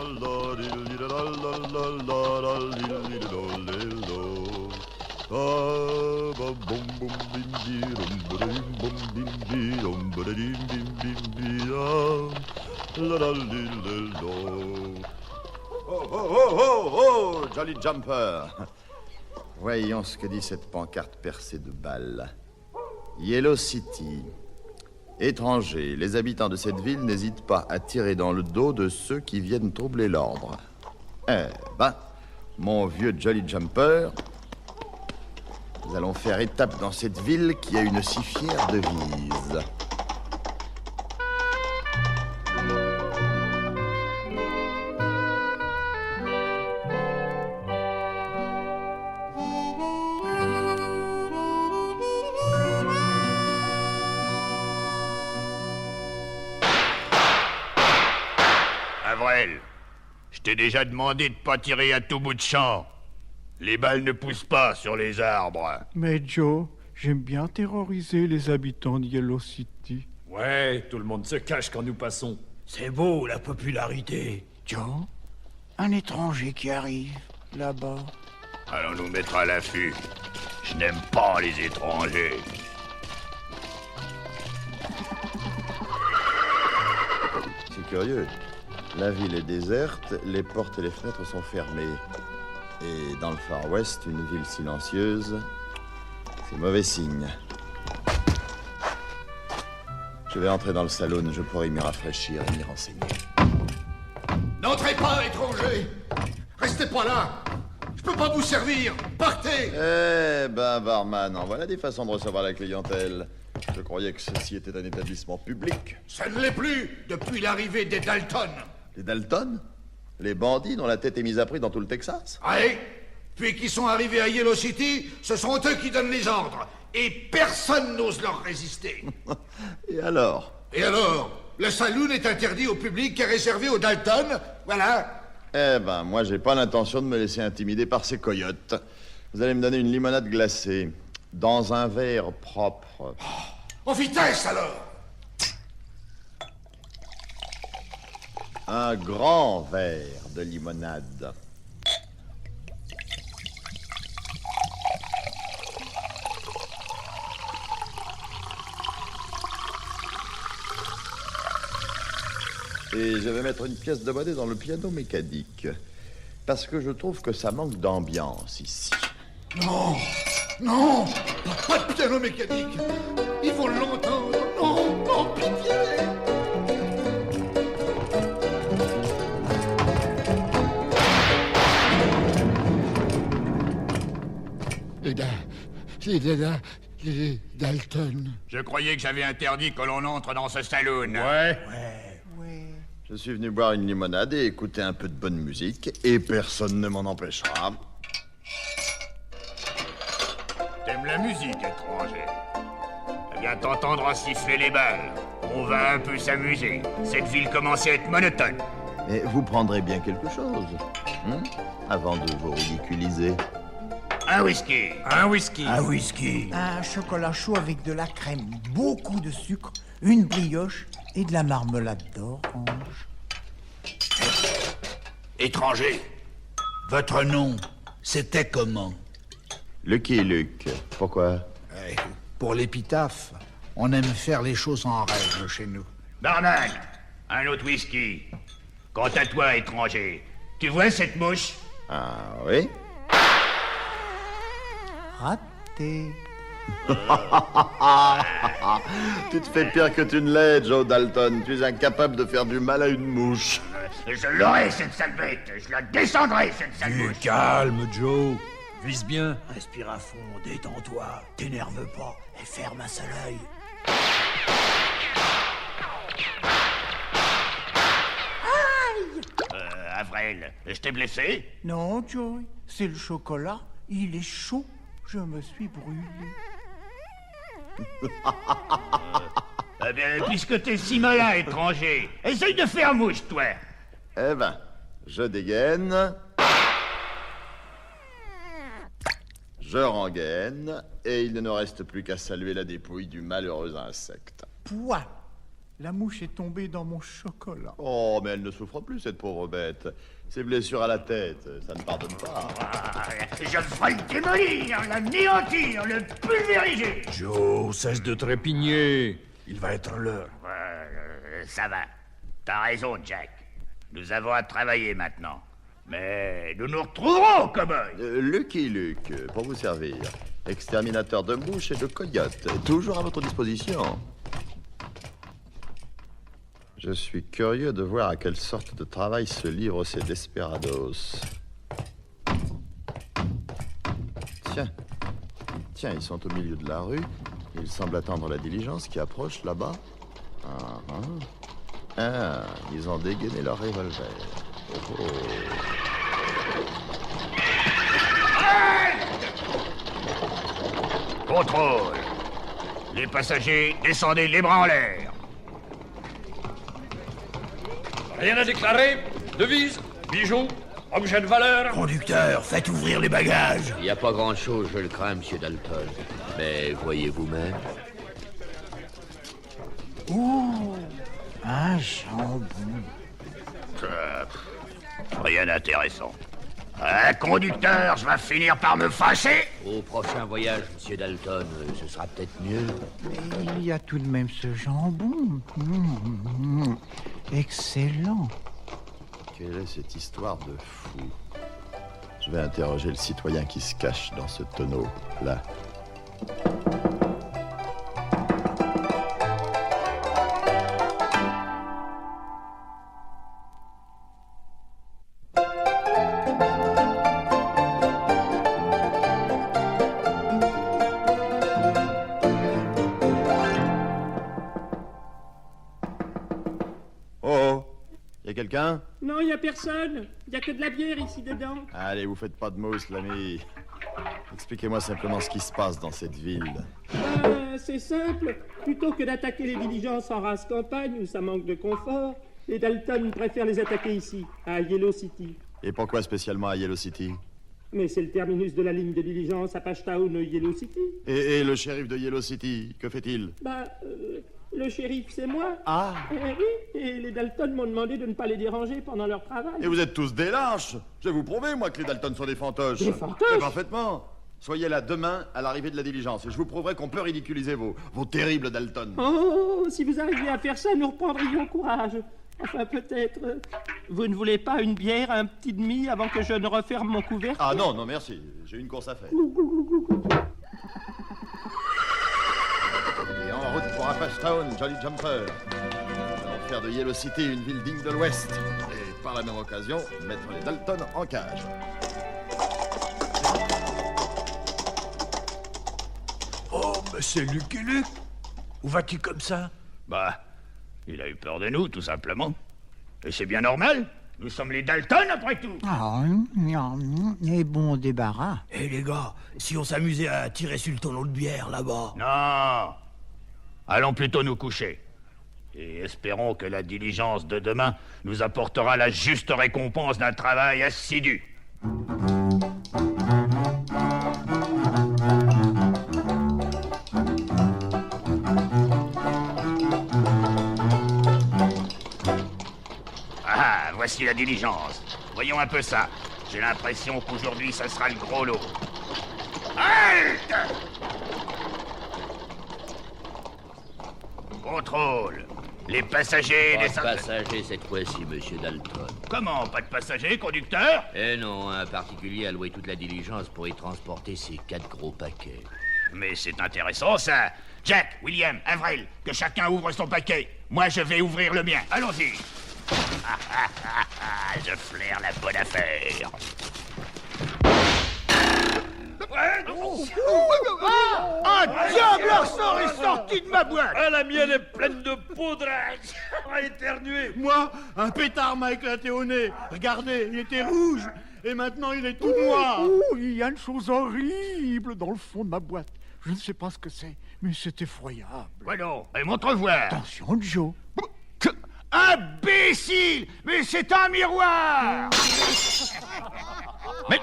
Oh, oh, oh, oh, oh, Jolly Jumper. Voyons ce que dit cette pancarte percée de balles. Yellow City. Étrangers, les habitants de cette ville n'hésitent pas à tirer dans le dos de ceux qui viennent troubler l'ordre. Eh ben, mon vieux Jolly Jumper, nous allons faire étape dans cette ville qui a une si fière devise. Avrel, je t'ai déjà demandé de pas tirer à tout bout de champ. Les balles ne poussent pas sur les arbres. Mais Joe, j'aime bien terroriser les habitants de Yellow City. Ouais, tout le monde se cache quand nous passons. C'est beau, la popularité. Joe, un étranger qui arrive, là-bas. Allons nous mettre à l'affût. Je n'aime pas les étrangers. C'est curieux. La ville est déserte, les portes et les fenêtres sont fermées. Et dans le Far West, une ville silencieuse, c'est mauvais signe. Je vais entrer dans le salon, je pourrai m'y rafraîchir et m'y renseigner. N'entrez pas, étrangers! Restez pas là! Je peux pas vous servir! Partez! Eh ben, barman, en voilà des façons de recevoir la clientèle. Je croyais que ceci était un établissement public. Ça ne l'est plus depuis l'arrivée des Dalton. Les Dalton? Les bandits dont la tête est mise à prix dans tout le Texas? Allez! Puis qu'ils sont arrivés à Yellow City, ce sont eux qui donnent les ordres. Et personne n'ose leur résister. Et alors? Et alors? Le saloon est interdit au public et réservé aux Dalton. Voilà. Eh ben, moi, j'ai pas l'intention de me laisser intimider par ces coyotes. Vous allez me donner une limonade glacée, dans un verre propre. En vitesse, alors! Un grand verre de limonade. Et je vais mettre une pièce de monnaie dans le piano mécanique. Parce que je trouve que ça manque d'ambiance ici. Non! Non! Pas de piano mécanique! Ils vont l'entendre! Non! Non, pitié! Les Dalton. Je croyais que j'avais interdit que l'on entre dans ce saloon. Ouais. Je suis venu boire une limonade et écouter un peu de bonne musique, et personne ne m'en empêchera. T'aimes la musique, étranger? Eh bien, t'entendras siffler les balles. On va un peu s'amuser. Cette ville commence à être monotone. Et vous prendrez bien quelque chose, avant de vous ridiculiser. Un whisky. Un whisky. Un whisky. Un chocolat chaud avec de la crème, beaucoup de sucre, une brioche et de la marmelade d'orange. Étranger, votre nom, c'était comment? Lucky Luke, pourquoi? Pour l'épitaphe, on aime faire les choses en règle chez nous. Barman, un autre whisky. Quant à toi, étranger, tu vois cette mouche? Ah oui? Raté. Tu te fais pire que tu ne l'es, Joe Dalton. Tu es incapable de faire du mal à une mouche. Je l'aurai, cette sale bête. Je la descendrai, cette sale mouche. Calme, Joe. Vise bien. Respire à fond, détends-toi, t'énerve pas et ferme un seul œil. Avrel, je t'ai blessé? Non, Joey, c'est le chocolat. Il est chaud. Je me suis brûlé. Eh bien, puisque t'es si malin, étranger, essaye de faire mouche, toi. Eh ben, je dégaine. Je rengaine. Et il ne nous reste plus qu'à saluer la dépouille du malheureux insecte. Point. La mouche est tombée dans mon chocolat. Oh, mais elle ne souffre plus, cette pauvre bête. Ses blessures à la tête, ça ne pardonne pas. Je ferai le démolir, l'anéantir, le pulvériser. Joe, cesse de trépigner. Il va être l'heure. Ça va. T'as raison, Jack. Nous avons à travailler maintenant. Mais nous nous retrouverons, cow-boy. Lucky Luke, pour vous servir. Exterminateur de mouches et de coyotes. Toujours à votre disposition. Je suis curieux de voir à quelle sorte de travail se livrent ces desperados. Tiens, ils sont au milieu de la rue. Ils semblent attendre la diligence qui approche là-bas. Ils ont dégainé leur revolver. Oh. Contrôle. Les passagers, descendez les bras en l'air. Rien à déclarer? Devise? Bijoux? Objet de valeur? Conducteur, faites ouvrir les bagages. Il n'y a pas grand-chose, je le crains, monsieur Dalton. Mais voyez vous-même. Oh, un jambon. Rien d'intéressant. Conducteur, je vais finir par me fâcher. Au prochain voyage, monsieur Dalton, ce sera peut-être mieux. Mais il y a tout de même ce jambon. Excellent. Quelle est cette histoire de fou? Je vais interroger le citoyen qui se cache dans ce tonneau, là. Quelqu'un? Non, il n'y a personne. Il n'y a que de la bière ici dedans. Allez, vous faites pas de mousse, l'ami. Expliquez-moi simplement ce qui se passe dans cette ville. C'est simple. Plutôt que d'attaquer les diligences en race campagne où ça manque de confort, les Dalton préfèrent les attaquer ici, à Yellow City. Et pourquoi spécialement à Yellow City? Mais c'est le terminus de la ligne de diligence à Pashtown, Yellow City. Et le shérif de Yellow City, que fait-il? Le shérif, c'est moi. Ah. Oui, et les Dalton m'ont demandé de ne pas les déranger pendant leur travail. Et vous êtes tous des lâches. Je vais vous prouver, moi, que les Dalton sont des fantoches. Des fantoches? Parfaitement. Soyez là demain, à l'arrivée de la diligence, et je vous prouverai qu'on peut ridiculiser vos terribles Dalton. Oh, si vous arriviez à faire ça, nous reprendrions courage. Enfin, peut-être... vous ne voulez pas une bière, un petit demi, avant que je ne referme mon couvercle? Ah non, merci. J'ai une course à faire. Et en route pour Pashtown, Jolly Jumper. Nous allons faire de Yellow City une ville digne de l'Ouest. Et par la même occasion, mettre les Dalton en cage. Oh, mais c'est Lucky Luke. Où vas-tu comme ça? Il a eu peur de nous, tout simplement. Et c'est bien normal. Nous sommes les Dalton, après tout. Et bon débarras. Eh les gars, si on s'amusait à tirer sur le tonneau de bière là-bas. Non. Allons plutôt nous coucher. Et espérons que la diligence de demain nous apportera la juste récompense d'un travail assidu. Voici la diligence. Voyons un peu ça. J'ai l'impression qu'aujourd'hui, ça sera le gros lot. Halte! Contrôle. Les passagers... Pas de passagers cette fois-ci, monsieur Dalton. Comment? Pas de passagers, conducteur? Eh non, un particulier a loué toute la diligence pour y transporter ses 4 gros paquets. Mais c'est intéressant, ça. Jack, William, Avril, que chacun ouvre son paquet. Moi, je vais ouvrir le mien. Allons-y. Je flaire la bonne affaire. Un diable ressort est sorti de ma boîte. La mienne est pleine de poudre. À éternuer. Moi, un pétard m'a éclaté au nez. Regardez, il était rouge. Et maintenant, il est tout noir. Il y a une chose horrible dans le fond de ma boîte. Je ne sais pas ce que c'est, mais c'est effroyable. Ouais non, et montre voir. Attention, Joe. Imbécile! Mais c'est un miroir! Mais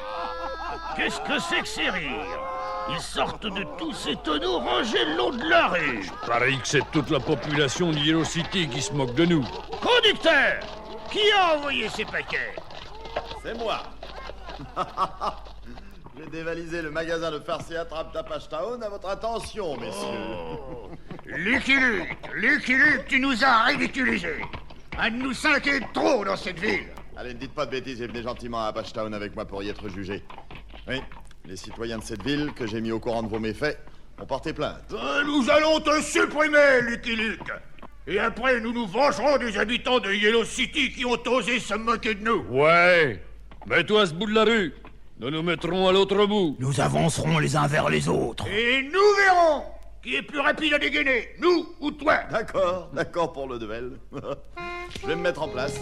qu'est-ce que c'est que ces rires? Ils sortent de tous ces tonneaux rangés le long de la rue. Pareil que c'est toute la population de Yellow City qui se moque de nous. Conducteur, qui a envoyé ces paquets? C'est moi. J'ai dévalisé le magasin de farce et attrape d'Apache Town à votre attention, messieurs. Lucky Luke, tu nous as ridiculisés. Un de nous 5 est trop dans cette ville. Allez, ne dites pas de bêtises et venez gentiment à Apache Town avec moi pour y être jugé. Oui, les citoyens de cette ville, que j'ai mis au courant de vos méfaits, ont porté plainte. Nous allons te supprimer, Lucky Luke. Et après, nous nous vengerons des habitants de Yellow City qui ont osé se moquer de nous. Ouais, mets-toi à ce bout de la rue. Nous nous mettrons à l'autre bout. Nous avancerons les uns vers les autres. Et nous verrons qui est plus rapide à dégainer, nous ou toi. D'accord pour le duel. Je vais me mettre en place.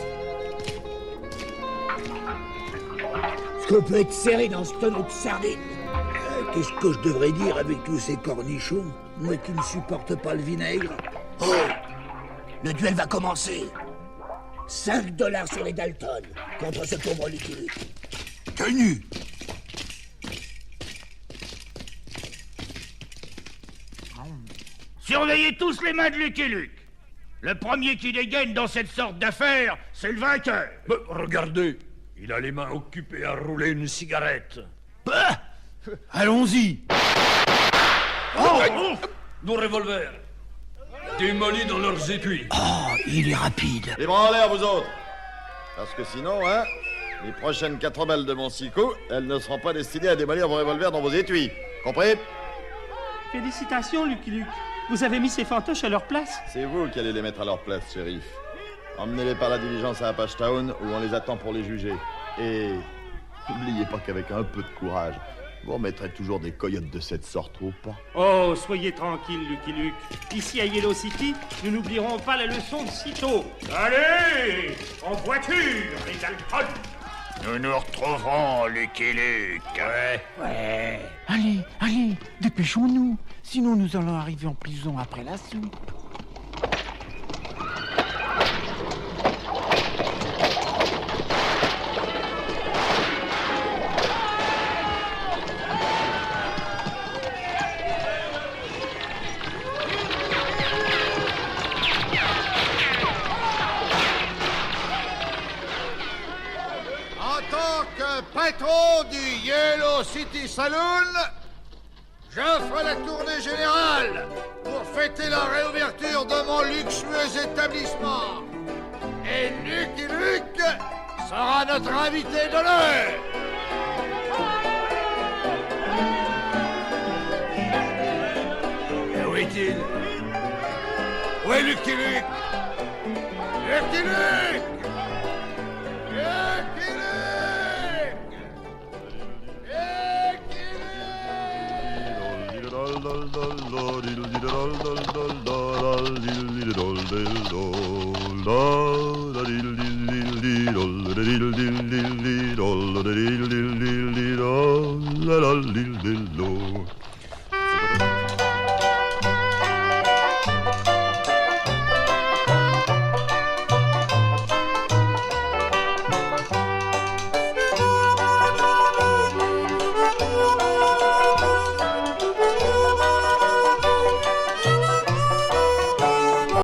Ce que peut être serré dans ce tonneau de sardines. Qu'est-ce que je devrais dire avec tous ces cornichons? Moi qui ne supporte pas le vinaigre. Oh! Le duel va commencer. 5 $ sur les Dalton contre ce pauvre Lucky Luke. Tenu! Surveillez tous les mains de Lucky Luke. Le premier qui dégaine dans cette sorte d'affaire, c'est le vainqueur. Mais regardez, il a les mains occupées à rouler une cigarette. Bah! Allons-y! Nos revolvers, démolis dans leurs étuis. Oh, il est rapide. Les bras en l'air, vous autres. Parce que sinon, hein, les prochaines 4 balles de mon 6 coups, elles ne seront pas destinées à démolir vos revolvers dans vos étuis. Compris? Félicitations, Lucky Luke. Vous avez mis ces fantoches à leur place. C'est vous qui allez les mettre à leur place, shérif. Emmenez-les par la diligence à Apache Town, où on les attend pour les juger. Et n'oubliez pas qu'avec un peu de courage, vous remettrez toujours des coyotes de cette sorte ou pas. Oh, soyez tranquille, Lucky Luke. Ici à Yellow City, nous n'oublierons pas la leçon de sitôt. Allez, en voiture, les Dalton. Nous nous retrouverons, Lucky Luke. Ouais. Allez, dépêchons-nous. Sinon, nous allons arriver en prison après l'assaut. En tant que patron du Yellow City Saloon, j'offre la tournée générale pour fêter la réouverture de mon luxueux établissement. Et Lucky Luke sera notre invité d'honneur. Et où est-il? Où est Lucky Luke? Lucky Luke! Lucky Luke!